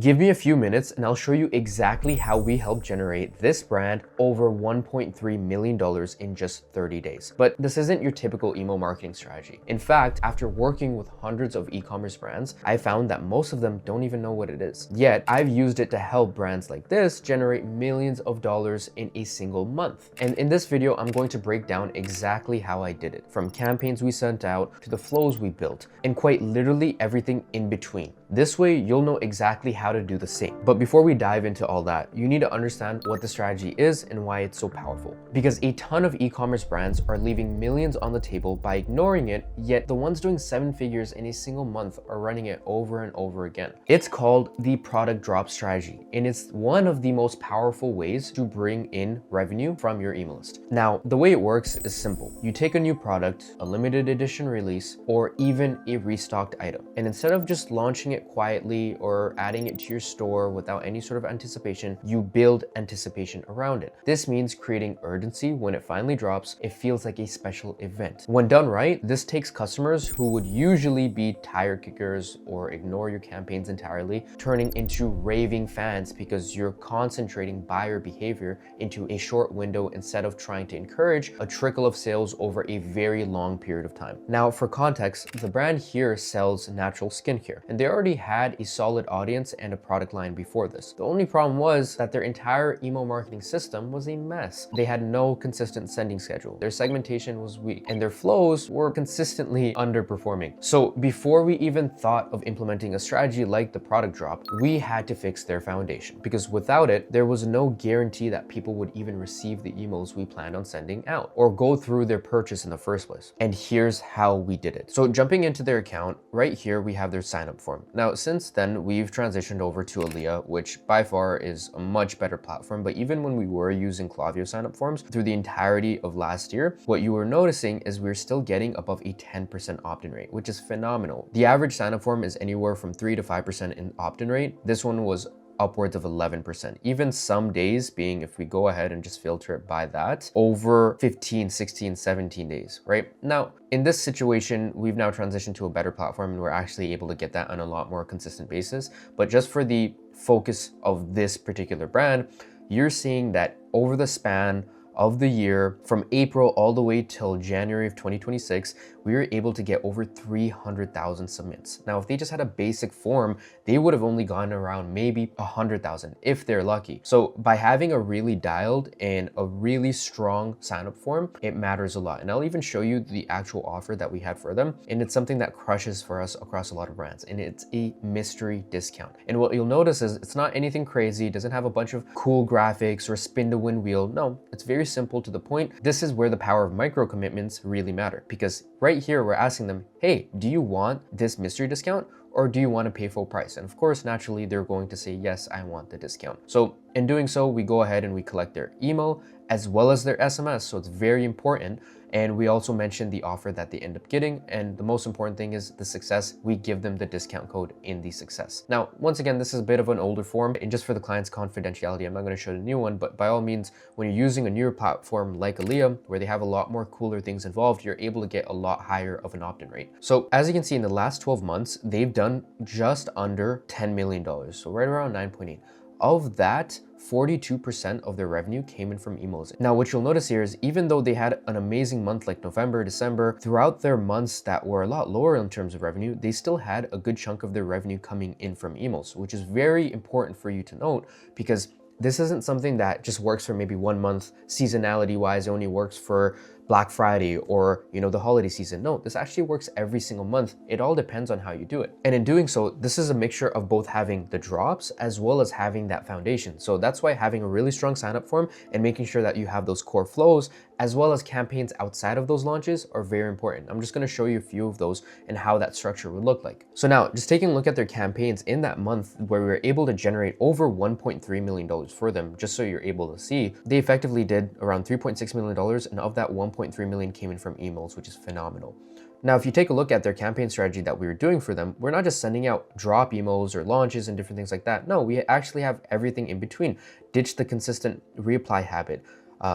Give me a few minutes and I'll show you exactly how we helped generate this brand over $1.3 million in just 30 days. But this isn't your typical email marketing strategy. In fact, after working with hundreds of e-commerce brands, I found that most of them don't even know what it is. Yet, I've used it to help brands like this generate millions of dollars in a single month. And in this video, I'm going to break down exactly how I did it, from campaigns we sent out to the flows we built, and quite literally everything in between. This way, you'll know exactly how to do the same. But before we dive into all that, you need to understand what the strategy is and why it's so powerful. Because a ton of e-commerce brands are leaving millions on the table by ignoring it, yet the ones doing 7 figures in a single month are running it over and over again. It's called the product drop strategy, and it's one of the most powerful ways to bring in revenue from your email list. Now, the way it works is simple. You take a new product, a limited edition release, or even a restocked item, and instead of just launching it quietly or adding it to your store without any sort of anticipation, you build anticipation around it. This means creating urgency. When it finally drops, it feels like a special event. When done right, this takes customers who would usually be tire kickers or ignore your campaigns entirely, turning into raving fans because you're concentrating buyer behavior into a short window instead of trying to encourage a trickle of sales over a very long period of time. Now, for context, the brand here sells natural skincare, and they already had a solid audience and a product line before this. The only problem was that their entire email marketing system was a mess. They had no consistent sending schedule. Their segmentation was weak and their flows were consistently underperforming. So before we even thought of implementing a strategy like the product drop, we had to fix their foundation, because without it, there was no guarantee that people would even receive the emails we planned on sending out or go through their purchase in the first place. And here's how we did it. So jumping into their account, right here we have their sign up form. Now, since then, we've transitioned over to Aaliyah, which by far is a much better platform. But even when we were using Klaviyo signup forms through the entirety of last year, what you were noticing is we're still getting above a 10% opt-in rate, which is phenomenal. The average signup form is anywhere from 3 to 5% in opt-in rate. This one was upwards of 11%. Even some days being, if we go ahead and just filter it by that, over 15, 16, 17 days, right? Now, in this situation, we've now transitioned to a better platform and we're actually able to get that on a lot more consistent basis. But just for the focus of this particular brand, you're seeing that over the span of the year, from April all the way till January of 2026, we were able to get over 300,000 submits. Now, if they just had a basic form, they would have only gone around maybe 100,000 if they're lucky. So by having a really dialed and a really strong sign-up form, it matters a lot. And I'll even show you the actual offer that we had for them. And it's something that crushes for us across a lot of brands. And it's a mystery discount. And what you'll notice is it's not anything crazy. It doesn't have a bunch of cool graphics or spin to win wheel. No, it's very simple to the point. This is where the power of micro commitments really matter, because right here, we're asking them, hey, do you want this mystery discount or do you want to pay full price? And of course, naturally, they're going to say, yes, I want the discount. So in doing so, we go ahead and we collect their email as well as their SMS. So it's very important. And we also mentioned the offer that they end up getting. And the most important thing is the success. We give them the discount code in the success. Now, once again, this is a bit of an older form, and just for the client's confidentiality, I'm not going to show the new one, but by all means, when you're using a newer platform like Aaliyah, where they have a lot more cooler things involved, you're able to get a lot higher of an opt-in rate. So as you can see, in the last 12 months, they've done just under $10 million. So right around 9.8. Of that, 42% of their revenue came in from emails. Now, what you'll notice here is even though they had an amazing month like November, December, throughout their months that were a lot lower in terms of revenue, they still had a good chunk of their revenue coming in from emails, which is very important for you to note, because this isn't something that just works for maybe 1 month. Seasonality wise, it only works for Black Friday or, the holiday season. No, this actually works every single month. It all depends on how you do it. And in doing so, this is a mixture of both having the drops as well as having that foundation. So that's why having a really strong sign up form and making sure that you have those core flows as well as campaigns outside of those launches are very important. I'm just going to show you a few of those and how that structure would look like. So now, just taking a look at their campaigns in that month where we were able to generate over $1.3 million for them, just so you're able to see, they effectively did around $3.6 million, and of that, 1.3 million came in from emails, which is phenomenal. Now, if you take a look at their campaign strategy that we were doing for them, we're not just sending out drop emails or launches and different things like that. No, we actually have everything in between. Ditch the consistent reapply habit.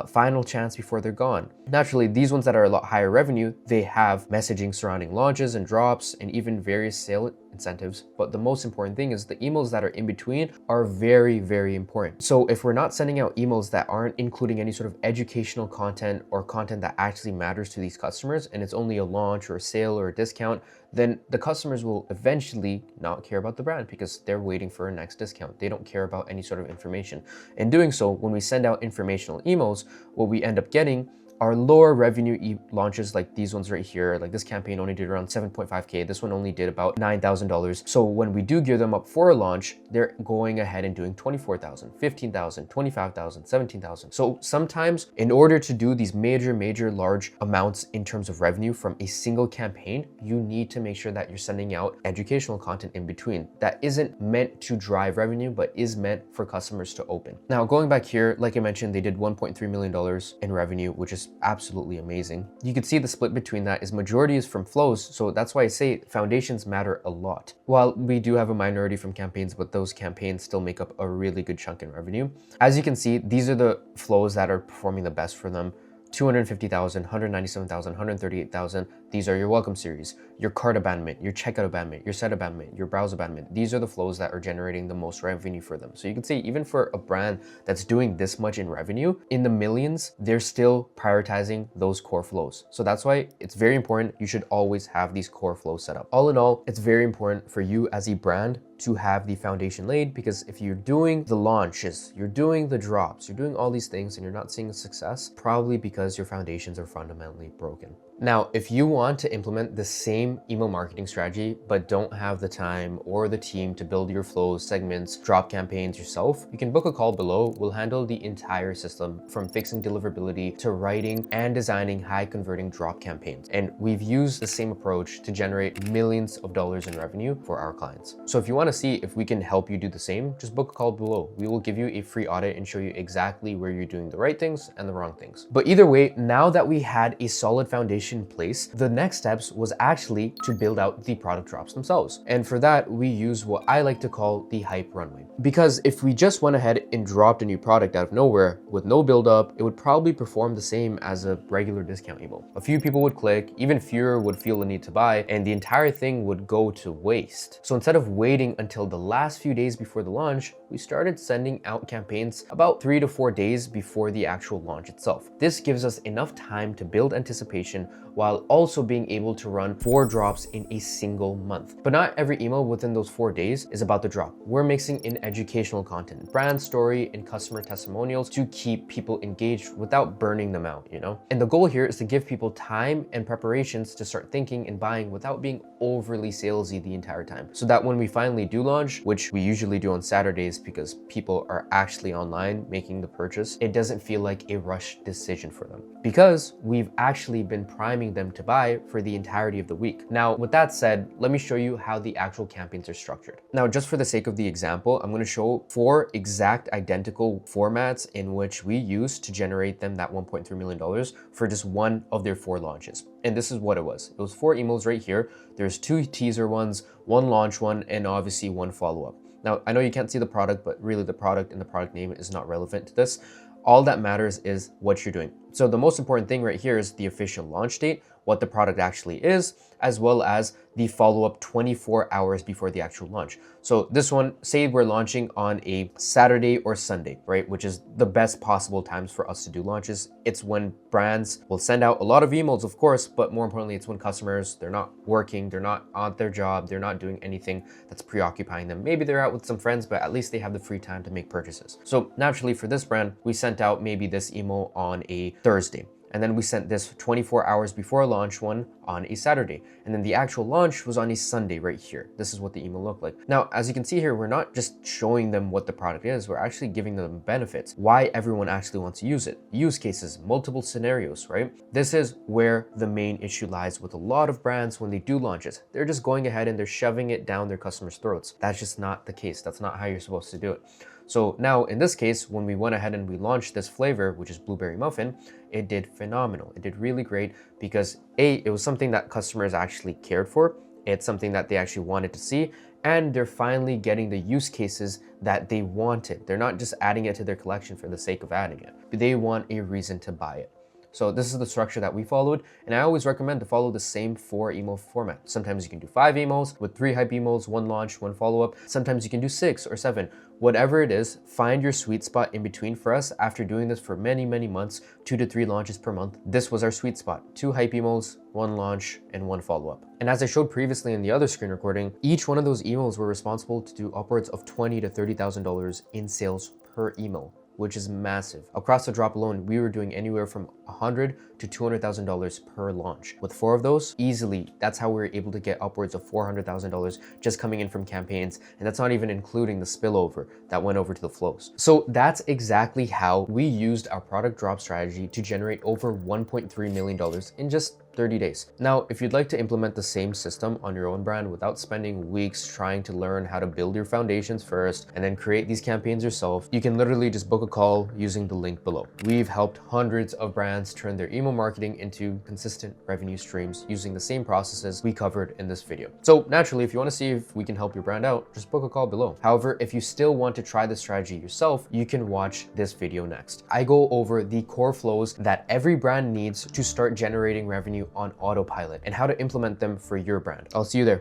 final chance before they're gone. Naturally, these ones that are a lot higher revenue, they have messaging surrounding launches and drops and even various sale incentives. But the most important thing is the emails that are in between are very, very important. So if we're not sending out emails that aren't including any sort of educational content or content that actually matters to these customers, and it's only a launch or a sale or a discount, then the customers will eventually not care about the brand because they're waiting for a next discount. They don't care about any sort of information. In doing so, when we send out informational emails, what we end up getting are lower revenue launches like these ones right here. Like this campaign only did around 7.5K. This one only did about $9,000. So when we do gear them up for a launch, they're going ahead and doing 24,000, 15,000, 25,000, 17,000. So sometimes in order to do these major large amounts in terms of revenue from a single campaign, you need to make sure that you're sending out educational content in between that isn't meant to drive revenue, but is meant for customers to open. Now, going back here, like I mentioned, they did $1.3 million in revenue, which is absolutely amazing. You can see the split between that is majority is from flows. So that's why I say foundations matter a lot. While we do have a minority from campaigns, but those campaigns still make up a really good chunk in revenue. As you can see, these are the flows that are performing the best for them. 250,000, 197,000, 138,000. These are your welcome series, your cart abandonment, your checkout abandonment, your set abandonment, your browse abandonment. These are the flows that are generating the most revenue for them. So you can see even for a brand that's doing this much in revenue, in the millions, they're still prioritizing those core flows. So that's why it's very important. You should always have these core flows set up. All in all, it's very important for you as a brand to have the foundation laid, because if you're doing the launches, you're doing the drops, you're doing all these things and you're not seeing success, probably because your foundations are fundamentally broken. Now, if you want to implement the same email marketing strategy, but don't have the time or the team to build your flows, segments, drop campaigns yourself, you can book a call below. We'll handle the entire system from fixing deliverability to writing and designing high converting drop campaigns. And we've used the same approach to generate millions of dollars in revenue for our clients. So if you want to see if we can help you do the same, just book a call below. We will give you a free audit and show you exactly where you're doing the right things and the wrong things. But either way, now that we had a solid foundation in place, the next steps was actually to build out the product drops themselves. And for that, we use what I like to call the hype runway. Because if we just went ahead and dropped a new product out of nowhere with no build up, it would probably perform the same as a regular discount email. A few people would click, even fewer would feel the need to buy, and the entire thing would go to waste. So instead of waiting until the last few days before the launch, we started sending out campaigns about 3 to 4 days before the actual launch itself. This gives us enough time to build anticipation while also being able to run 4 drops in a single month. But not every email within those 4 days is about the drop. We're mixing in educational content, brand story, and customer testimonials to keep people engaged without burning them out, you know? And the goal here is to give people time and preparations to start thinking and buying without being overly salesy the entire time. So that when we finally do launch, which we usually do on Saturdays because people are actually online making the purchase, it doesn't feel like a rushed decision for them because we've actually been priming them to buy for the entirety of the week. Now, with that said, let me show you how the actual campaigns are structured. Now, just for the sake of the example, I'm going to show 4 exact identical formats in which we use to generate them that $1.3 million for just one of their 4 launches. And this is what it was. It was 4 emails right here. There's 2 teaser ones, 1 launch one, and obviously 1 follow-up. Now, I know you can't see the product, but really the product and the product name is not relevant to this. All that matters is what you're doing. So the most important thing right here is the official launch date, what the product actually is, as well as the follow-up 24 hours before the actual launch. So this one, say we're launching on a Saturday or Sunday, right? Which is the best possible times for us to do launches. It's when brands will send out a lot of emails, of course, but more importantly, it's when customers, they're not working, they're not on their job, they're not doing anything that's preoccupying them. Maybe they're out with some friends, but at least they have the free time to make purchases. So naturally for this brand, we sent out maybe this email on a Thursday. And then we sent this 24 hours before launch one on a Saturday. And then the actual launch was on a Sunday right here. This is what the email looked like. Now, as you can see here, we're not just showing them what the product is, we're actually giving them benefits, why everyone actually wants to use it, use cases, multiple scenarios, right? This is where the main issue lies with a lot of brands when they do launches. They're just going ahead and they're shoving it down their customers' throats. That's just not the case. That's not how you're supposed to do it. So now in this case, when we went ahead and we launched this flavor, which is blueberry muffin, it did phenomenal. It did really great because A, it was something that customers actually cared for. It's something that they actually wanted to see. and they're finally getting the use cases that they wanted. They're not just adding it to their collection for the sake of adding it, but they want a reason to buy it. So this is the structure that we followed, and I always recommend to follow the same 4 email format. Sometimes you can do 5 emails with 3 hype emails, 1 launch, 1 follow-up. Sometimes you can do 6 or 7. Whatever it is, find your sweet spot in between. For us, after doing this for many, many months, 2 to 3 launches per month, this was our sweet spot. 2 hype emails, 1 launch, and 1 follow-up. And as I showed previously in the other screen recording, each one of those emails were responsible to do upwards of $20,000 to $30,000 in sales per email, which is massive. Across the drop alone, we were doing anywhere from $100,000 to $200,000 per launch. With 4 of those, easily, that's how we were able to get upwards of $400,000 just coming in from campaigns. And that's not even including the spillover that went over to the flows. So that's exactly how we used our product drop strategy to generate over $1.3 million in just 30 days. Now, if you'd like to implement the same system on your own brand without spending weeks trying to learn how to build your foundations first and then create these campaigns yourself, you can literally just book a call using the link below. We've helped hundreds of brands turn their email marketing into consistent revenue streams using the same processes we covered in this video. So naturally, if you want to see if we can help your brand out, just book a call below. However, if you still want to try this strategy yourself, you can watch this video next. I go over the core flows that every brand needs to start generating revenue on autopilot and how to implement them for your brand. I'll see you there.